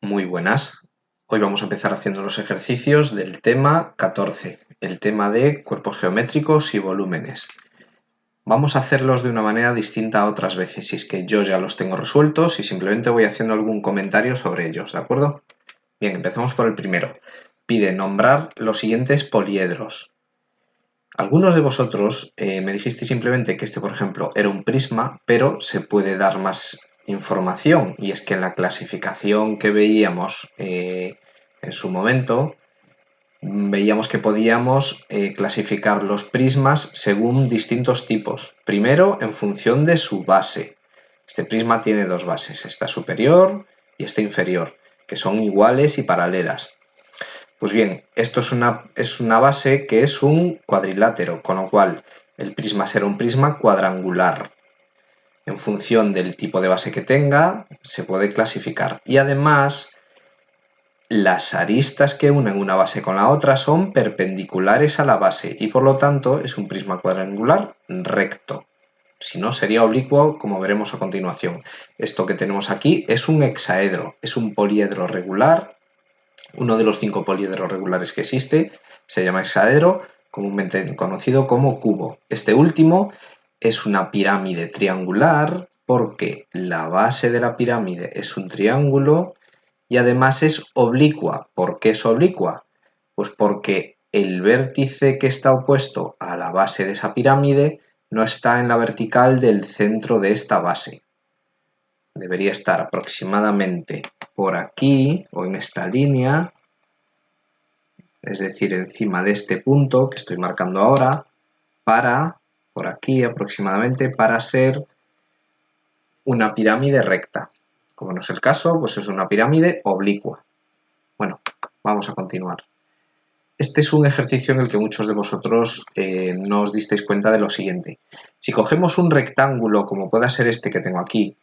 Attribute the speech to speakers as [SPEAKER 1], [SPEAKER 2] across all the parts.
[SPEAKER 1] Muy buenas. Hoy vamos a empezar haciendo los ejercicios del tema 14, el tema de cuerpos geométricos y volúmenes. Vamos a hacerlos de una manera distinta a otras veces, si es que yo ya los tengo resueltos y simplemente voy haciendo algún comentario sobre ellos, ¿de acuerdo? Bien, empezamos por el primero. Pide nombrar los siguientes poliedros. Algunos de vosotros me dijisteis simplemente que este, por ejemplo, era un prisma, pero se puede dar más información, y es que en la clasificación que veíamos en su momento, veíamos que podíamos clasificar los prismas según distintos tipos. Primero, en función de su base. Este prisma tiene dos bases, esta superior y esta inferior, que son iguales y paralelas. Pues bien, esto es una base que es un cuadrilátero, con lo cual el prisma será un prisma cuadrangular. En función del tipo de base que tenga, se puede clasificar. Y además, las aristas que unen una base con la otra son perpendiculares a la base y por lo tanto es un prisma cuadrangular recto. Si no, sería oblicuo, como veremos a continuación. Esto que tenemos aquí es un hexaedro, es un poliedro regular. Uno de los 5 poliedros regulares que existe se llama hexaedro, comúnmente conocido como cubo. Este último es una pirámide triangular porque la base de la pirámide es un triángulo y además es oblicua. ¿Por qué es oblicua? Pues porque el vértice que está opuesto a la base de esa pirámide no está en la vertical del centro de esta base. Debería estar aproximadamente por aquí o en esta línea, es decir, encima de este punto que estoy marcando ahora, por aquí aproximadamente, para ser una pirámide recta. Como no es el caso, pues es una pirámide oblicua. Bueno, vamos a continuar. Este es un ejercicio en el que muchos de vosotros no os disteis cuenta de lo siguiente. Si cogemos un rectángulo, como pueda ser este que tengo aquí,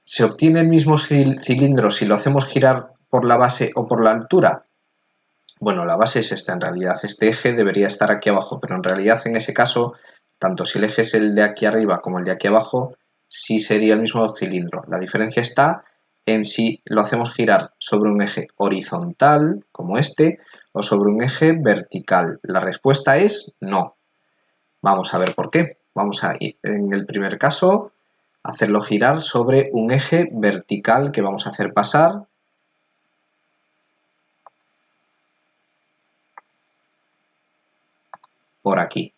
[SPEAKER 1] ¿se obtiene el mismo cilindro si lo hacemos girar por la base o por la altura? Bueno, la base es esta en realidad. Este eje debería estar aquí abajo, pero en realidad en ese caso, tanto si el eje es el de aquí arriba como el de aquí abajo, sí sería el mismo cilindro. La diferencia está en si lo hacemos girar sobre un eje horizontal, como este, o sobre un eje vertical. La respuesta es no. Vamos a ver por qué. Vamos a ir, en el primer caso, hacerlo girar sobre un eje vertical que vamos a hacer pasar por aquí.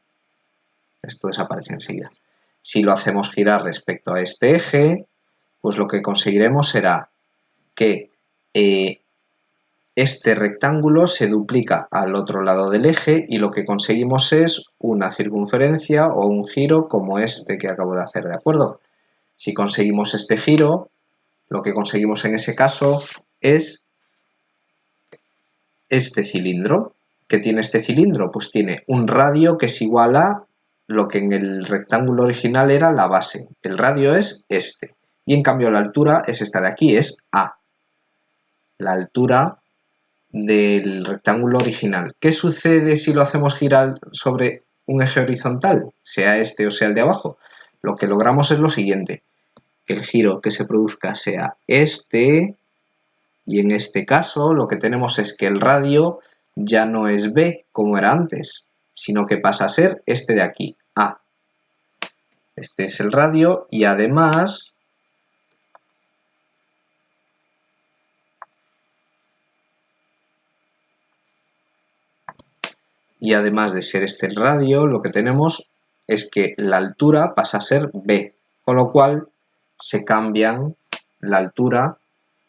[SPEAKER 1] Esto desaparece enseguida. Si lo hacemos girar respecto a este eje, pues lo que conseguiremos será que este rectángulo se duplica al otro lado del eje y lo que conseguimos es una circunferencia o un giro como este que acabo de hacer, ¿de acuerdo? Si conseguimos este giro, lo que conseguimos en ese caso es este cilindro. ¿Qué tiene este cilindro? Pues tiene un radio que es igual a lo que en el rectángulo original era la base. El radio es este. Y en cambio la altura es esta de aquí, es A. La altura del rectángulo original. ¿Qué sucede si lo hacemos girar sobre un eje horizontal, sea este o sea el de abajo? Lo que logramos es lo siguiente, que el giro que se produzca sea este, y en este caso lo que tenemos es que el radio ya no es B como era antes, sino que pasa a ser este de aquí, A. Este es el radio y además de ser este el radio, lo que tenemos es que la altura pasa a ser B, con lo cual se cambian la altura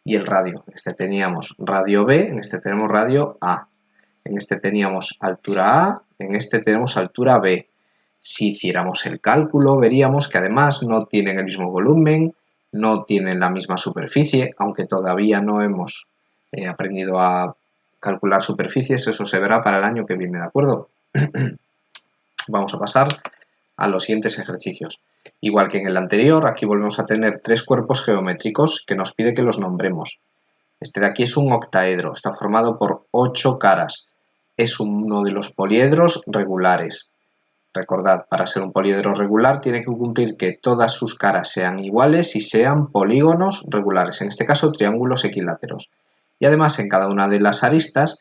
[SPEAKER 1] y el radio. En este teníamos radio B, en este tenemos radio A. En este teníamos altura A, en este tenemos altura B. Si hiciéramos el cálculo, veríamos que además no tienen el mismo volumen, no tienen la misma superficie, aunque todavía no hemos aprendido a calcular superficies, eso se verá para el año que viene, ¿de acuerdo? Vamos a pasar a los siguientes ejercicios. Igual que en el anterior, aquí volvemos a tener 3 cuerpos geométricos que nos pide que los nombremos. Este de aquí es un octaedro, está formado por 8 caras. Es uno de los poliedros regulares. Recordad, para ser un poliedro regular tiene que cumplir que todas sus caras sean iguales y sean polígonos regulares, en este caso triángulos equiláteros. Y además en cada una de las aristas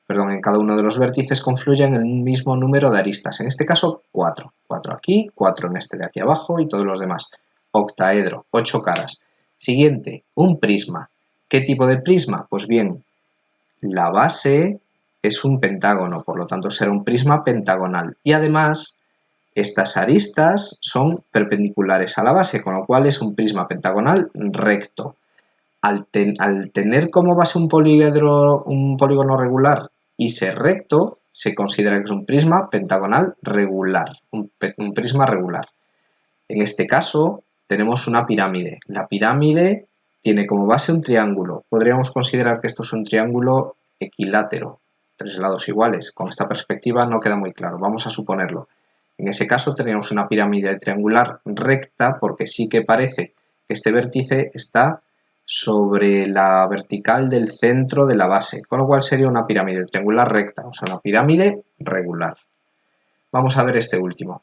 [SPEAKER 1] en cada uno de los vértices confluyan el mismo número de aristas, en este caso 4. 4 aquí, 4 en este de aquí abajo y todos los demás. Octaedro, 8 caras. Siguiente, un prisma. ¿Qué tipo de prisma? Pues bien, la base es un pentágono, por lo tanto será un prisma pentagonal. Y además, estas aristas son perpendiculares a la base, con lo cual es un prisma pentagonal recto. Al tener como base un polígono regular y ser recto, se considera que es un prisma pentagonal regular, un prisma regular. En este caso, tenemos una pirámide. La pirámide tiene como base un triángulo. Podríamos considerar que esto es un triángulo equilátero, 3 lados iguales. Con esta perspectiva no queda muy claro, vamos a suponerlo. En ese caso tenemos una pirámide triangular recta porque sí que parece que este vértice está sobre la vertical del centro de la base, con lo cual sería una pirámide triangular recta, o sea, una pirámide regular. Vamos a ver este último.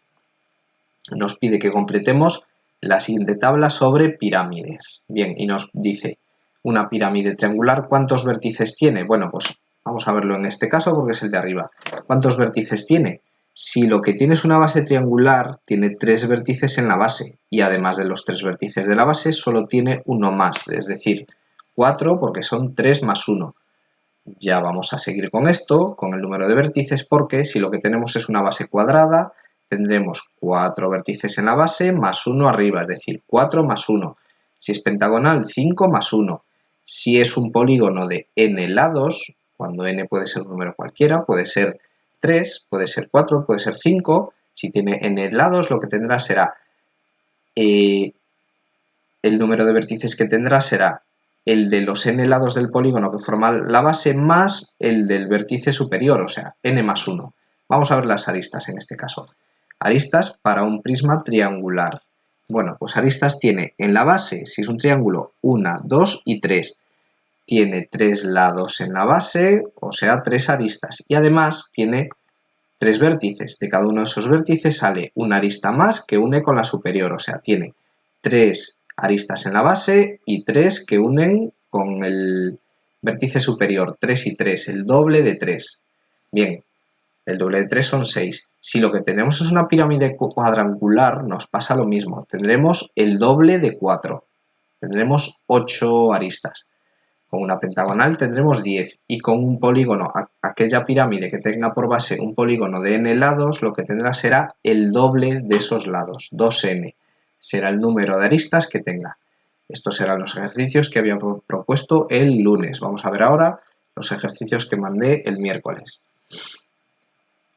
[SPEAKER 1] Nos pide que completemos la siguiente tabla sobre pirámides. Bien, y nos dice, una pirámide triangular, ¿cuántos vértices tiene? Bueno, pues vamos a verlo en este caso porque es el de arriba. ¿Cuántos vértices tiene? Si lo que tiene es una base triangular, tiene 3 vértices en la base y además de los 3 vértices de la base solo tiene uno más, es decir, 4 porque son 3 más 1. Ya vamos a seguir con esto, con el número de vértices, porque si lo que tenemos es una base cuadrada, tendremos 4 vértices en la base más 1 arriba, es decir, 4 más 1. Si es pentagonal, 5 más 1. Si es un polígono de n lados, cuando n puede ser un número cualquiera, puede ser 3, puede ser 4, puede ser 5. Si tiene n lados, lo que tendrá será el número de vértices que tendrá será el de los n lados del polígono que forma la base más el del vértice superior, o sea, n más 1. Vamos a ver las aristas en este caso. Aristas para un prisma triangular. Bueno, pues aristas tiene en la base, si es un triángulo, 1, 2 y 3. Tiene 3 lados en la base, o sea, 3 aristas. Y además tiene 3 vértices. De cada uno de esos vértices sale una arista más que une con la superior, o sea, tiene 3 aristas en la base y 3 que unen con el vértice superior, 3 y 3, el doble de 3. Bien, el doble de 3 son 6. Si lo que tenemos es una pirámide cuadrangular, nos pasa lo mismo. Tendremos el doble de 4. Tendremos 8 aristas. Con una pentagonal tendremos 10 y con un polígono, aquella pirámide que tenga por base un polígono de n lados, lo que tendrá será el doble de esos lados, 2n. Será el número de aristas que tenga. Estos serán los ejercicios que había propuesto el lunes. Vamos a ver ahora los ejercicios que mandé el miércoles.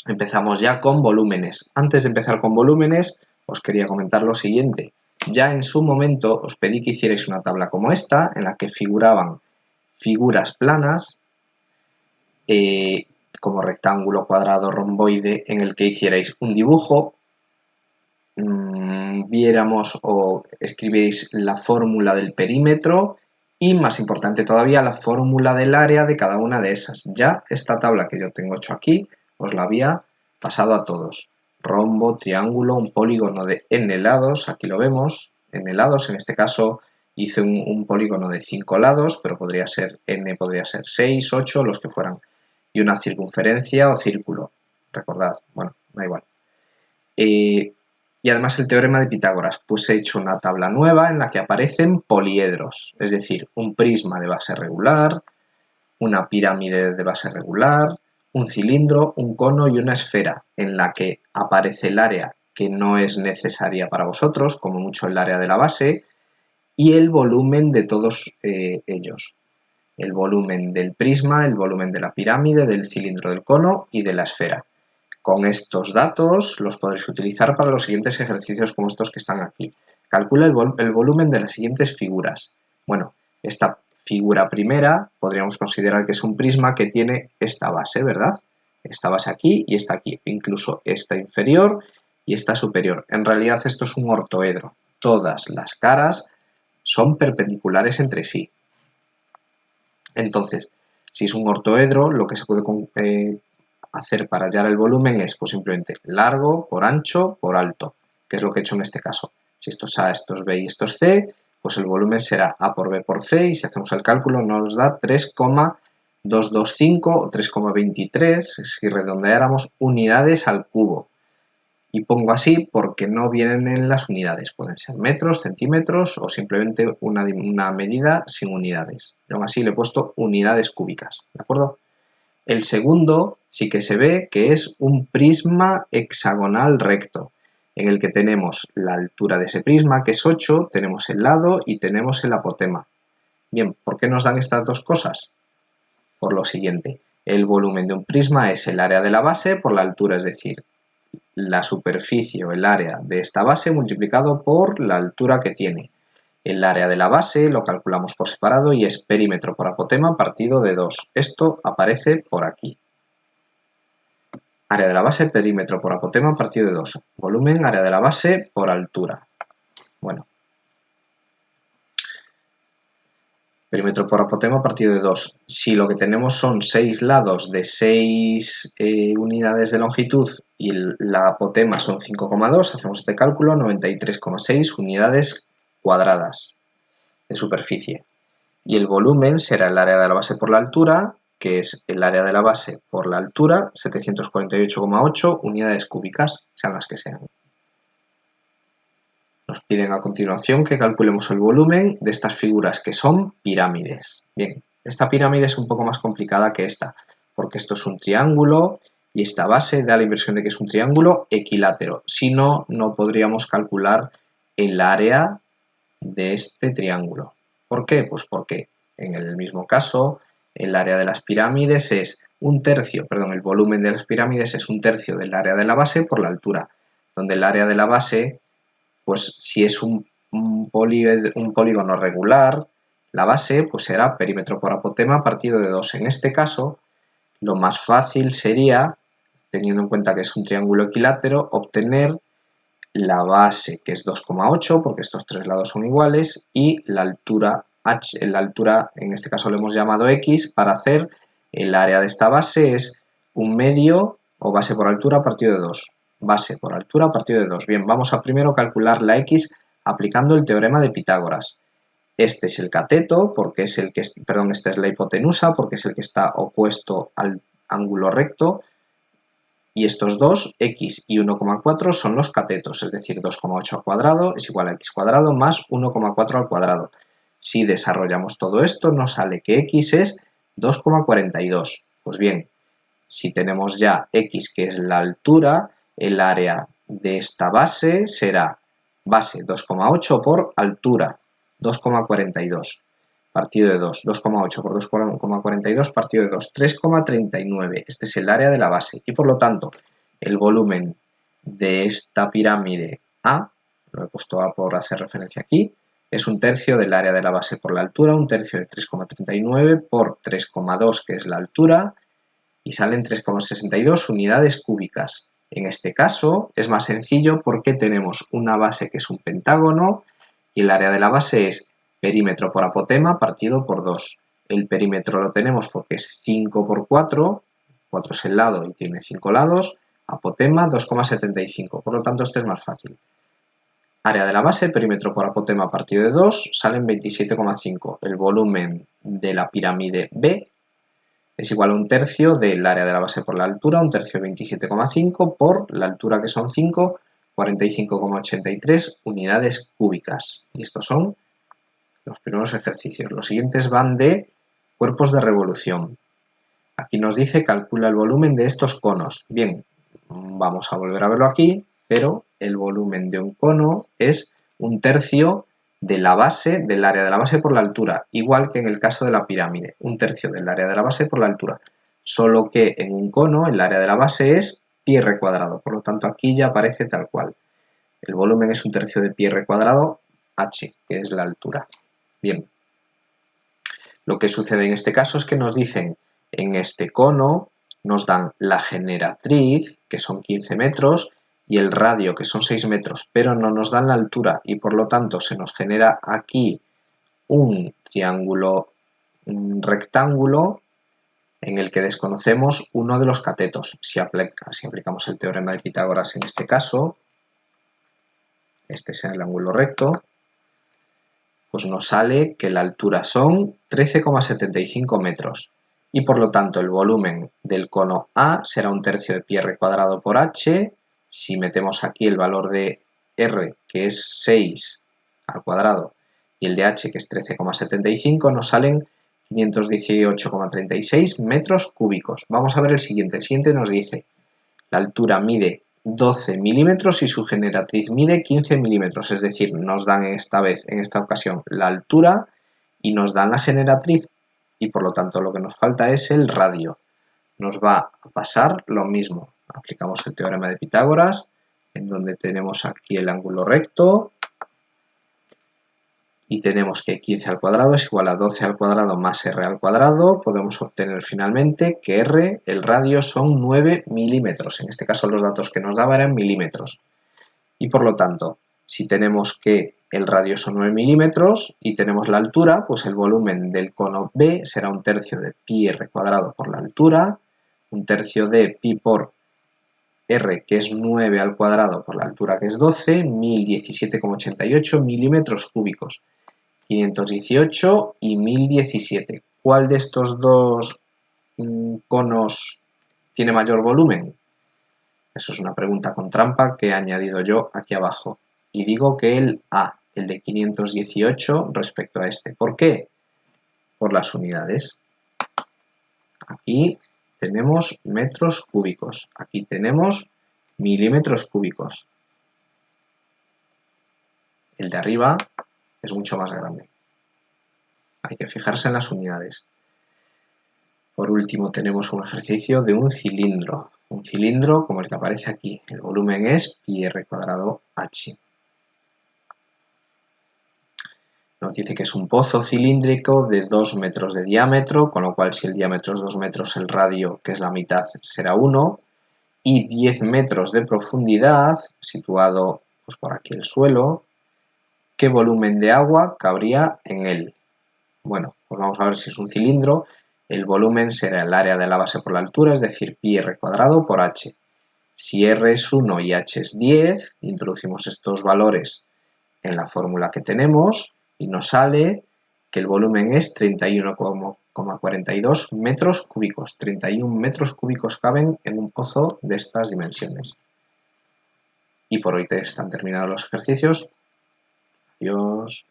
[SPEAKER 1] Empezamos ya con volúmenes. Antes de empezar con volúmenes, os quería comentar lo siguiente. Ya en su momento os pedí que hicierais una tabla como esta, en la que figuraban figuras planas, como rectángulo, cuadrado, romboide, en el que hicierais un dibujo, viéramos o escribierais la fórmula del perímetro y, más importante todavía, la fórmula del área de cada una de esas. Ya esta tabla que yo tengo hecho aquí, os la había pasado a todos. Rombo, triángulo, un polígono de n lados, aquí lo vemos, n lados, en este caso hice un polígono de 5 lados, pero podría ser n, podría ser 6, 8, los que fueran. Y una circunferencia o círculo. Recordad, bueno, da igual. Y además el teorema de Pitágoras, pues he hecho una tabla nueva en la que aparecen poliedros, es decir, un prisma de base regular, una pirámide de base regular, un cilindro, un cono y una esfera, en la que aparece el área que no es necesaria para vosotros, como mucho el área de la base, y el volumen de todos ellos. El volumen del prisma, el volumen de la pirámide, del cilindro, del cono y de la esfera. Con estos datos los podréis utilizar para los siguientes ejercicios como estos que están aquí. Calcula el volumen de las siguientes figuras. Bueno, esta figura primera podríamos considerar que es un prisma que tiene esta base, ¿verdad? Esta base aquí y esta aquí, incluso esta inferior y esta superior. En realidad esto es un ortoedro. Todas las caras son perpendiculares entre sí. Entonces, si es un ortoedro, lo que se puede hacer para hallar el volumen es pues simplemente largo por ancho por alto, que es lo que he hecho en este caso. Si esto es A, esto es B y esto es C, pues el volumen será A por B por C, y si hacemos el cálculo nos da 3,225 o 3,23, si redondeáramos, unidades al cubo. Y pongo así porque no vienen en las unidades, pueden ser metros, centímetros o simplemente una medida sin unidades. Pero aún así le he puesto unidades cúbicas, ¿de acuerdo? El segundo sí que se ve que es un prisma hexagonal recto, en el que tenemos la altura de ese prisma, que es 8, tenemos el lado y tenemos el apotema. Bien, ¿por qué nos dan estas dos cosas? Por lo siguiente, el volumen de un prisma es el área de la base por la altura, es decir, la superficie o el área de esta base multiplicado por la altura que tiene. El área de la base lo calculamos por separado y es perímetro por apotema partido de 2. Esto aparece por aquí. Área de la base, perímetro por apotema partido de 2. Volumen, área de la base por altura. Bueno. Perímetro por apotema partido de 2. Si lo que tenemos son 6 lados de 6 unidades de longitud y la apotema son 5,2, hacemos este cálculo, 93,6 unidades cuadradas de superficie. Y el volumen será el área de la base por la altura, que es el área de la base por la altura, 748,8 unidades cúbicas, sean las que sean. Nos piden a continuación que calculemos el volumen de estas figuras que son pirámides. Bien, esta pirámide es un poco más complicada que esta, porque esto es un triángulo y esta base da la impresión de que es un triángulo equilátero. Si no, no podríamos calcular el área de este triángulo. ¿Por qué? Pues porque en el mismo caso el área de las pirámides es el volumen de las pirámides es un tercio del área de la base por la altura, donde el área de la base, pues si es un polígono regular, la base pues será perímetro por apotema partido de 2. En este caso, lo más fácil sería, teniendo en cuenta que es un triángulo equilátero, obtener la base, que es 2,8, porque estos tres lados son iguales, y la altura h, en este caso lo hemos llamado x, para hacer el área de esta base es 1/2 o base por altura partido de 2. Base por altura partido de 2. Bien, vamos a primero calcular la x aplicando el teorema de Pitágoras. Este es el cateto, porque es esta es la hipotenusa, porque es el que está opuesto al ángulo recto, y estos dos, x y 1,4, son los catetos, es decir, 2,8 al cuadrado es igual a x cuadrado más 1,4 al cuadrado. Si desarrollamos todo esto, nos sale que x es 2,42. Pues bien, si tenemos ya x, que es la altura, el área de esta base será base 2,8 por altura, 2,42. Partido de 2, 2,8 por 2,42 partido de 2, 3,39. Este es el área de la base y por lo tanto el volumen de esta pirámide A, lo he puesto A por hacer referencia aquí, es un tercio del área de la base por la altura, un tercio de 3,39 por 3,2, que es la altura, y salen 3,62 unidades cúbicas. En este caso es más sencillo porque tenemos una base que es un pentágono y el área de la base es perímetro por apotema partido por 2. El perímetro lo tenemos porque es 5 por 4, 4 es el lado y tiene 5 lados, apotema 2,75, por lo tanto este es más fácil. Área de la base, perímetro por apotema partido de 2, salen 27,5. El volumen de la pirámide B es igual a un tercio del área de la base por la altura, un tercio de 27,5 por la altura, que son 5, 45,83 unidades cúbicas. Y estos son los primeros ejercicios. Los siguientes van de cuerpos de revolución. Aquí nos dice calcula el volumen de estos conos. Bien, vamos a volver a verlo aquí, pero el volumen de un cono es un tercio de la base, del área de la base por la altura, igual que en el caso de la pirámide, un tercio del área de la base por la altura, solo que en un cono el área de la base es pi r cuadrado, por lo tanto aquí ya aparece tal cual. El volumen es un tercio de pi r cuadrado h, que es la altura. Bien, lo que sucede en este caso es que nos dicen, en este cono nos dan la generatriz, que son 15 metros, y el radio, que son 6 metros, pero no nos dan la altura y por lo tanto se nos genera aquí un triángulo, un rectángulo, en el que desconocemos uno de los catetos. Si aplicamos el teorema de Pitágoras en este caso, este es el ángulo recto, pues nos sale que la altura son 13,75 metros y por lo tanto el volumen del cono A será 1/3 de pi r cuadrado por h. Si metemos aquí el valor de r, que es 6 al cuadrado, y el de h, que es 13,75, nos salen 518,36 metros cúbicos. Vamos a ver el siguiente. El siguiente nos dice: la altura mide 12 milímetros y su generatriz mide 15 milímetros, es decir, nos dan en esta ocasión, la altura y nos dan la generatriz, y por lo tanto lo que nos falta es el radio. Nos va a pasar lo mismo. Aplicamos el teorema de Pitágoras, en donde tenemos aquí el ángulo recto, y tenemos que 15 al cuadrado es igual a 12 al cuadrado más r al cuadrado. Podemos obtener finalmente que r, el radio, son 9 milímetros. En este caso los datos que nos daba eran milímetros. Y por lo tanto, si tenemos que el radio son 9 milímetros y tenemos la altura, pues el volumen del cono B será 1/3 de pi r cuadrado por la altura, 1/3 de pi por r, que es 9 al cuadrado por la altura, que es 12, 1017,88 milímetros cúbicos. 518 y 1017. ¿Cuál de estos dos conos tiene mayor volumen? Eso es una pregunta con trampa que he añadido yo aquí abajo. Y digo que el A, el de 518 respecto a este. ¿Por qué? Por las unidades. Aquí tenemos metros cúbicos. Aquí tenemos milímetros cúbicos. El de arriba es mucho más grande. Hay que fijarse en las unidades. Por último tenemos un ejercicio de un cilindro. Un cilindro como el que aparece aquí. El volumen es pi r cuadrado h. Nos dice que es un pozo cilíndrico de 2 metros de diámetro, con lo cual si el diámetro es 2 metros, el radio, que es la mitad, será 1. Y 10 metros de profundidad, situado pues por aquí el suelo. ¿Qué volumen de agua cabría en él? Bueno, pues vamos a ver si es un cilindro. El volumen será el área de la base por la altura, es decir, pi r cuadrado por h. Si r es 1 y h es 10, introducimos estos valores en la fórmula que tenemos y nos sale que el volumen es 31,42 metros cúbicos. 31 metros cúbicos caben en un pozo de estas dimensiones. Y por hoy están terminados los ejercicios. Adiós.